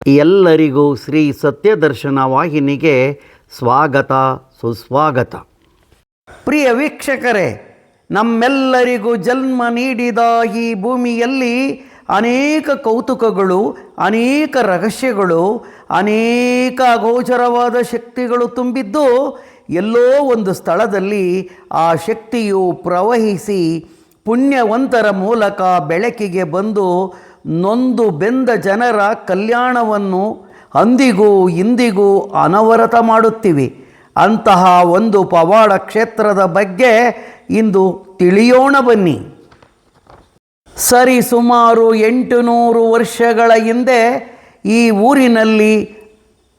ಎಲ್ಲರಿಗೂ ಶ್ರೀ ಸತ್ಯದರ್ಶನ ವಾಹಿನಿಗೆ ಸ್ವಾಗತ ಸುಸ್ವಾಗತ. ಪ್ರಿಯ ವೀಕ್ಷಕರೇ, ನಮ್ಮೆಲ್ಲರಿಗೂ ಜನ್ಮ ನೀಡಿದ ಈ ಭೂಮಿಯಲ್ಲಿ ಅನೇಕ ಕೌತುಕಗಳು, ಅನೇಕ ರಹಸ್ಯಗಳು, ಅನೇಕ ಅಗೋಚರವಾದ ಶಕ್ತಿಗಳು ತುಂಬಿದ್ದು ಎಲ್ಲೋ ಒಂದು ಸ್ಥಳದಲ್ಲಿ ಆ ಶಕ್ತಿಯು ಪ್ರವಹಿಸಿ ಪುಣ್ಯವಂತರ ಮೂಲಕ ಬೆಳಕಿಗೆ ಬಂದು ನೊಂದು ಬೆಂದ ಜನರ ಕಲ್ಯಾಣವನ್ನು ಅಂದಿಗೂ ಇಂದಿಗೂ ಅನವರತ ಮಾಡುತ್ತಿವೆ. ಅಂತಹ ಒಂದು ಪವಾಡ ಕ್ಷೇತ್ರದ ಬಗ್ಗೆ ಇಂದು ತಿಳಿಯೋಣ ಬನ್ನಿ. ಸರಿ ಸುಮಾರು 800 ವರ್ಷಗಳ ಹಿಂದೆ ಈ ಊರಿನಲ್ಲಿ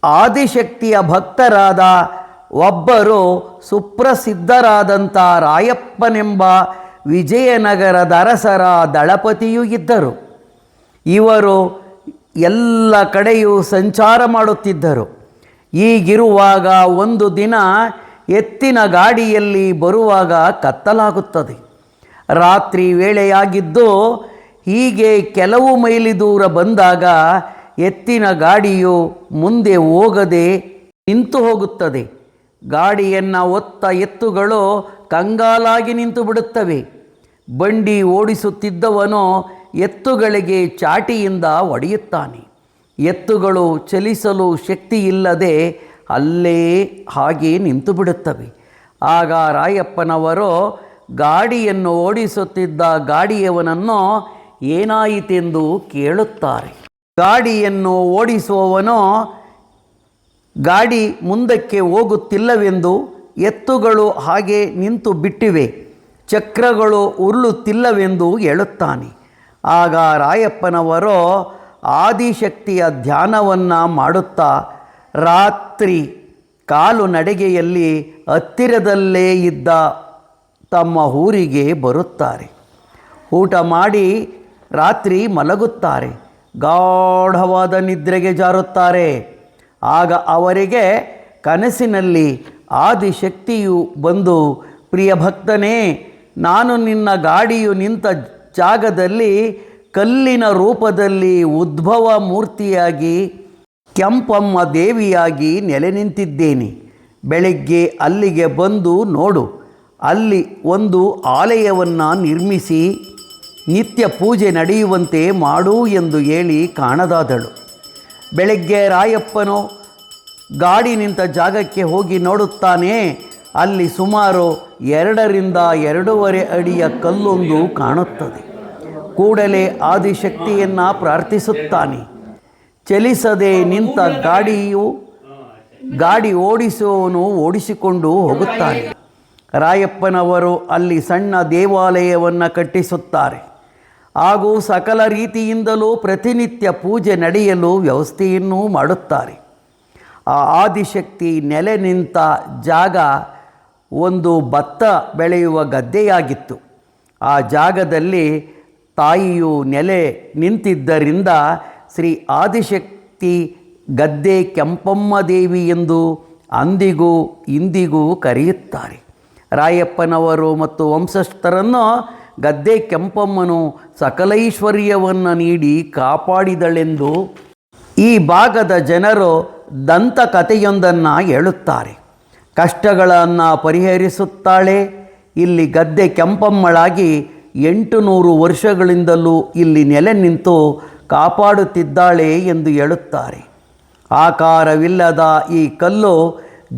ಆದಿಶಕ್ತಿಯ ಭಕ್ತರಾದ ಒಬ್ಬರು ಸುಪ್ರಸಿದ್ಧರಾದಂಥ ರಾಯಪ್ಪನೆಂಬ ವಿಜಯನಗರದ ಅರಸರ ದಳಪತಿಯೂ ಇದ್ದರು. ಇವರು ಎಲ್ಲ ಕಡೆಯೂ ಸಂಚಾರ ಮಾಡುತ್ತಿದ್ದರು. ಹೀಗಿರುವಾಗ ಒಂದು ದಿನ ಎತ್ತಿನ ಗಾಡಿಯಲ್ಲಿ ಬರುವಾಗ ಕತ್ತಲಾಗುತ್ತದೆ. ರಾತ್ರಿ ವೇಳೆಯಾಗಿದ್ದು ಹೀಗೆ ಕೆಲವು ಮೈಲಿ ದೂರ ಬಂದಾಗ ಎತ್ತಿನ ಗಾಡಿಯು ಮುಂದೆ ಹೋಗದೆ ನಿಂತು ಹೋಗುತ್ತದೆ. ಗಾಡಿಯನ್ನು ಹೊತ್ತ ಎತ್ತುಗಳು ಕಂಗಾಲಾಗಿ ನಿಂತು ಬಿಡುತ್ತವೆ. ಬಂಡಿ ಓಡಿಸುತ್ತಿದ್ದವನು ಎತ್ತುಗಳಿಗೆ ಚಾಟಿಯಿಂದ ಹೊಡೆಯುತ್ತಾನೆ. ಎತ್ತುಗಳು ಚಲಿಸಲು ಶಕ್ತಿ ಇಲ್ಲದೆ ಅಲ್ಲೇ ಹಾಗೆ ನಿಂತು ಬಿಡುತ್ತವೆ. ಆಗ ರಾಯಪ್ಪನವರು ಗಾಡಿಯನ್ನು ಓಡಿಸುತ್ತಿದ್ದ ಗಾಡಿಯವನನ್ನು ಏನಾಯಿತೆಂದು ಕೇಳುತ್ತಾರೆ. ಗಾಡಿಯನ್ನು ಓಡಿಸುವವನು ಗಾಡಿ ಮುಂದಕ್ಕೆ ಹೋಗುತ್ತಿಲ್ಲವೆಂದು, ಎತ್ತುಗಳು ಹಾಗೆ ನಿಂತು ಬಿಟ್ಟಿವೆ, ಚಕ್ರಗಳು ಉರುಳುತ್ತಿಲ್ಲವೆಂದು ಹೇಳುತ್ತಾನೆ. ಆಗ ರಾಯಪ್ಪನವರು ಆದಿಶಕ್ತಿಯ ಧ್ಯಾನವನ್ನು ಮಾಡುತ್ತಾ ರಾತ್ರಿ ಕಾಲು ನಡಿಗೆಯಲ್ಲಿ ಹತ್ತಿರದಲ್ಲೇ ಇದ್ದ ತಮ್ಮ ಊರಿಗೆ ಬರುತ್ತಾರೆ. ಊಟ ಮಾಡಿ ರಾತ್ರಿ ಮಲಗುತ್ತಾರೆ. ಗಾಢವಾದ ನಿದ್ರೆಗೆ ಜಾರುತ್ತಾರೆ. ಆಗ ಅವರಿಗೆ ಕನಸಿನಲ್ಲಿ ಆದಿಶಕ್ತಿಯು ಬಂದು, ಪ್ರಿಯ ಭಕ್ತನೇ, ನಾನು ನಿನ್ನ ಗಾಡಿಯು ನಿಂತ ಜಾಗದಲ್ಲಿ ಕಲ್ಲಿನ ರೂಪದಲ್ಲಿ ಉದ್ಭವ ಮೂರ್ತಿಯಾಗಿ ಕೆಂಪಮ್ಮ ದೇವಿಯಾಗಿ ನೆಲೆ ನಿಂತಿದ್ದೇನೆ. ಬೆಳಗ್ಗೆ ಅಲ್ಲಿಗೆ ಬಂದು ನೋಡು, ಅಲ್ಲಿ ಒಂದು ಆಲಯವನ್ನು ನಿರ್ಮಿಸಿ ನಿತ್ಯ ಪೂಜೆ ನಡೆಯುವಂತೆ ಮಾಡು ಎಂದು ಹೇಳಿ ಕಾಣದಾದಳು. ಬೆಳಗ್ಗೆ ರಾಯಪ್ಪನು ಗಾಡಿ ನಿಂತ ಜಾಗಕ್ಕೆ ಹೋಗಿ ನೋಡುತ್ತಾನೆ. ಅಲ್ಲಿ ಸುಮಾರು 2 ರಿಂದ 2.5 ಅಡಿಯ ಕಲ್ಲೊಂದು ಕಾಣುತ್ತದೆ. ಕೂಡಲೇ ಆದಿಶಕ್ತಿಯನ್ನು ಪ್ರಾರ್ಥಿಸುತ್ತಾನೆ. ಚಲಿಸದೆ ನಿಂತ ಗಾಡಿ ಓಡಿಸುವವನು ಓಡಿಸಿಕೊಂಡು ಹೋಗುತ್ತಾನೆ. ರಾಯಪ್ಪನವರು ಅಲ್ಲಿ ಸಣ್ಣ ದೇವಾಲಯವನ್ನು ಕಟ್ಟಿಸುತ್ತಾರೆ. ಹಾಗೂ ಸಕಲ ರೀತಿಯಿಂದಲೂ ಪ್ರತಿನಿತ್ಯ ಪೂಜೆ ನಡೆಯಲು ವ್ಯವಸ್ಥೆಯನ್ನೂ ಮಾಡುತ್ತಾರೆ. ಆ ಆದಿಶಕ್ತಿ ನೆಲೆ ನಿಂತ ಜಾಗ ಒಂದು ಭತ್ತ ಬೆಳೆಯುವ ಗದ್ದೆಯಾಗಿತ್ತು. ಆ ಜಾಗದಲ್ಲಿ ತಾಯಿಯು ನೆಲೆ ನಿಂತಿದ್ದರಿಂದ ಶ್ರೀ ಆದಿಶಕ್ತಿ ಗದ್ದೆ ಕೆಂಪಮ್ಮ ದೇವಿ ಎಂದು ಅಂದಿಗೂ ಇಂದಿಗೂ ಕರೆಯುತ್ತಾರೆ. ರಾಯಪ್ಪನವರು ಮತ್ತು ವಂಶಸ್ಥರನ್ನು ಗದ್ದೆ ಕೆಂಪಮ್ಮನು ಸಕಲೈಶ್ವರ್ಯವನ್ನು ನೀಡಿ ಕಾಪಾಡಿದಳೆಂದು ಈ ಭಾಗದ ಜನರು ದಂತಕಥೆಯೊಂದನ್ನು ಹೇಳುತ್ತಾರೆ. ಕಷ್ಟಗಳನ್ನು ಪರಿಹರಿಸುತ್ತಾಳೆ. ಇಲ್ಲಿ ಗದ್ದೆ ಕೆಂಪಮ್ಮಳಾಗಿ 800 ವರ್ಷಗಳಿಂದಲೂ ಇಲ್ಲಿ ನೆಲೆ ನಿಂತು ಕಾಪಾಡುತ್ತಿದ್ದಾಳೆ ಎಂದು ಹೇಳುತ್ತಾರೆ. ಆಕಾರವಿಲ್ಲದ ಈ ಕಲ್ಲು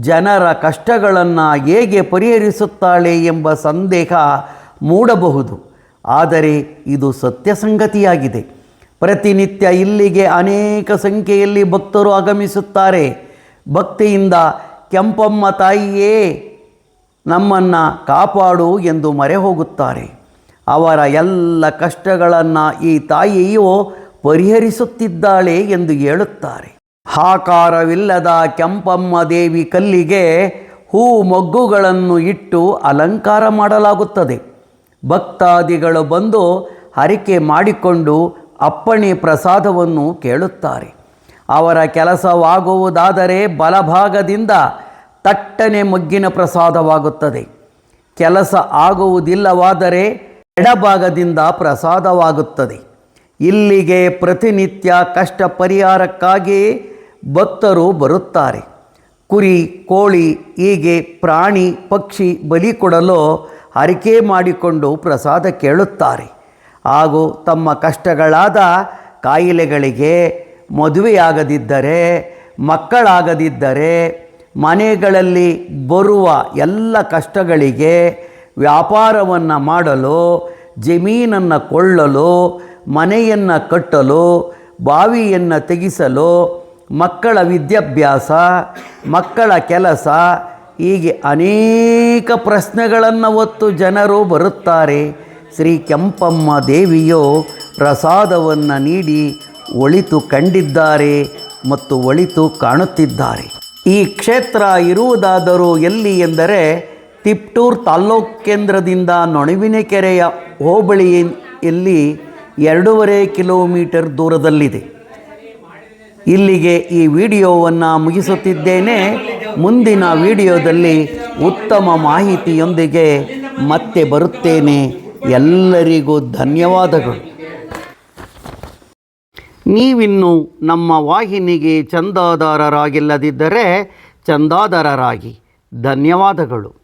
ಜನರ ಕಷ್ಟಗಳನ್ನು ಹೇಗೆ ಪರಿಹರಿಸುತ್ತಾಳೆ ಎಂಬ ಸಂದೇಹ ಮೂಡಬಹುದು. ಆದರೆ ಇದು ಸತ್ಯ ಸಂಗತಿಯಾಗಿದೆ. ಪ್ರತಿನಿತ್ಯ ಇಲ್ಲಿಗೆ ಅನೇಕ ಸಂಖ್ಯೆಯಲ್ಲಿ ಭಕ್ತರು ಆಗಮಿಸುತ್ತಾರೆ. ಭಕ್ತಿಯಿಂದ ಕೆಂಪಮ್ಮ ತಾಯಿಯೇ ನಮ್ಮನ್ನು ಕಾಪಾಡು ಎಂದು ಮೊರೆ ಹೋಗುತ್ತಾರೆ. ಅವರ ಎಲ್ಲ ಕಷ್ಟಗಳನ್ನು ಈ ತಾಯಿಯು ಪರಿಹರಿಸುತ್ತಿದ್ದಾಳೆ ಎಂದು ಹೇಳುತ್ತಾರೆ. ಆಕಾರವಿಲ್ಲದ ಕೆಂಪಮ್ಮ ದೇವಿ ಕಲ್ಲಿಗೆ ಹೂ ಮೊಗ್ಗುಗಳನ್ನು ಇಟ್ಟು ಅಲಂಕಾರ ಮಾಡಲಾಗುತ್ತದೆ. ಭಕ್ತಾದಿಗಳು ಬಂದು ಹರಕೆ ಮಾಡಿಕೊಂಡು ಅಪ್ಪಣೆ ಪ್ರಸಾದವನ್ನು ಕೇಳುತ್ತಾರೆ. ಅವರ ಕೆಲಸವಾಗುವುದಾದರೆ ಬಲಭಾಗದಿಂದ ತಟ್ಟನೆ ಮೊಗ್ಗಿನ ಪ್ರಸಾದವಾಗುತ್ತದೆ. ಕೆಲಸ ಆಗುವುದಿಲ್ಲವಾದರೆ ಎಡಭಾಗದಿಂದ ಪ್ರಸಾದವಾಗುತ್ತದೆ. ಇಲ್ಲಿಗೆ ಪ್ರತಿನಿತ್ಯ ಕಷ್ಟ ಪರಿಹಾರಕ್ಕಾಗಿ ಭಕ್ತರು ಬರುತ್ತಾರೆ. ಕುರಿ, ಕೋಳಿ ಹೀಗೆ ಪ್ರಾಣಿ ಪಕ್ಷಿ ಬಲಿ ಕೊಡಲು ಹರಕೆ ಮಾಡಿಕೊಂಡು ಪ್ರಸಾದ ಕೇಳುತ್ತಾರೆ. ಹಾಗೂ ತಮ್ಮ ಕಷ್ಟಗಳಾದ ಕಾಯಿಲೆಗಳಿಗೆ, ಮದುವೆಯಾಗದಿದ್ದರೆ, ಮಕ್ಕಳಾಗದಿದ್ದರೆ, ಮನೆಗಳಲ್ಲಿ ಬರುವ ಎಲ್ಲ ಕಷ್ಟಗಳಿಗೆ, ವ್ಯಾಪಾರವನ್ನು ಮಾಡಲು, ಜಮೀನನ್ನು ಕೊಳ್ಳಲು, ಮನೆಯನ್ನು ಕಟ್ಟಲು, ಬಾವಿಯನ್ನು ತೆಗೆಸಲು, ಮಕ್ಕಳ ವಿದ್ಯಾಭ್ಯಾಸ, ಮಕ್ಕಳ ಕೆಲಸ ಹೀಗೆ ಅನೇಕ ಪ್ರಶ್ನೆಗಳನ್ನು ಹೊತ್ತು ಜನರು ಬರುತ್ತಾರೆ. ಶ್ರೀ ಕೆಂಪಮ್ಮ ದೇವಿಯು ಪ್ರಸಾದವನ್ನು ನೀಡಿ ಒಳಿತು ಕಂಡಿದ್ದಾರೆ ಮತ್ತು ಒಳಿತು ಕಾಣುತ್ತಿದ್ದಾರೆ. ಈ ಕ್ಷೇತ್ರ ಇರುವುದಾದರೂ ಎಲ್ಲಿ ಎಂದರೆ ತಿಪ್ಟೂರು ತಾಲ್ಲೂಕು ಕೇಂದ್ರದಿಂದ ನೊಣವಿನಕೆರೆಯ ಹೋಬಳಿಯಲ್ಲಿ 2.5 ಕಿಲೋಮೀಟರ್ ದೂರದಲ್ಲಿದೆ. ಇಲ್ಲಿಗೆ ಈ ವಿಡಿಯೋವನ್ನು ಮುಗಿಸುತ್ತಿದ್ದೇನೆ. ಮುಂದಿನ ವಿಡಿಯೋದಲ್ಲಿ ಉತ್ತಮ ಮಾಹಿತಿಯೊಂದಿಗೆ ಮತ್ತೆ ಬರುತ್ತೇನೆ. ಎಲ್ಲರಿಗೂ ಧನ್ಯವಾದಗಳು. ನೀವಿನ್ನು ನಮ್ಮ ವಾಹಿನಿಗೆ ಚಂದಾದಾರರಾಗಿಲ್ಲದಿದ್ದರೆ ಚಂದಾದಾರರಾಗಿ. ಧನ್ಯವಾದಗಳು.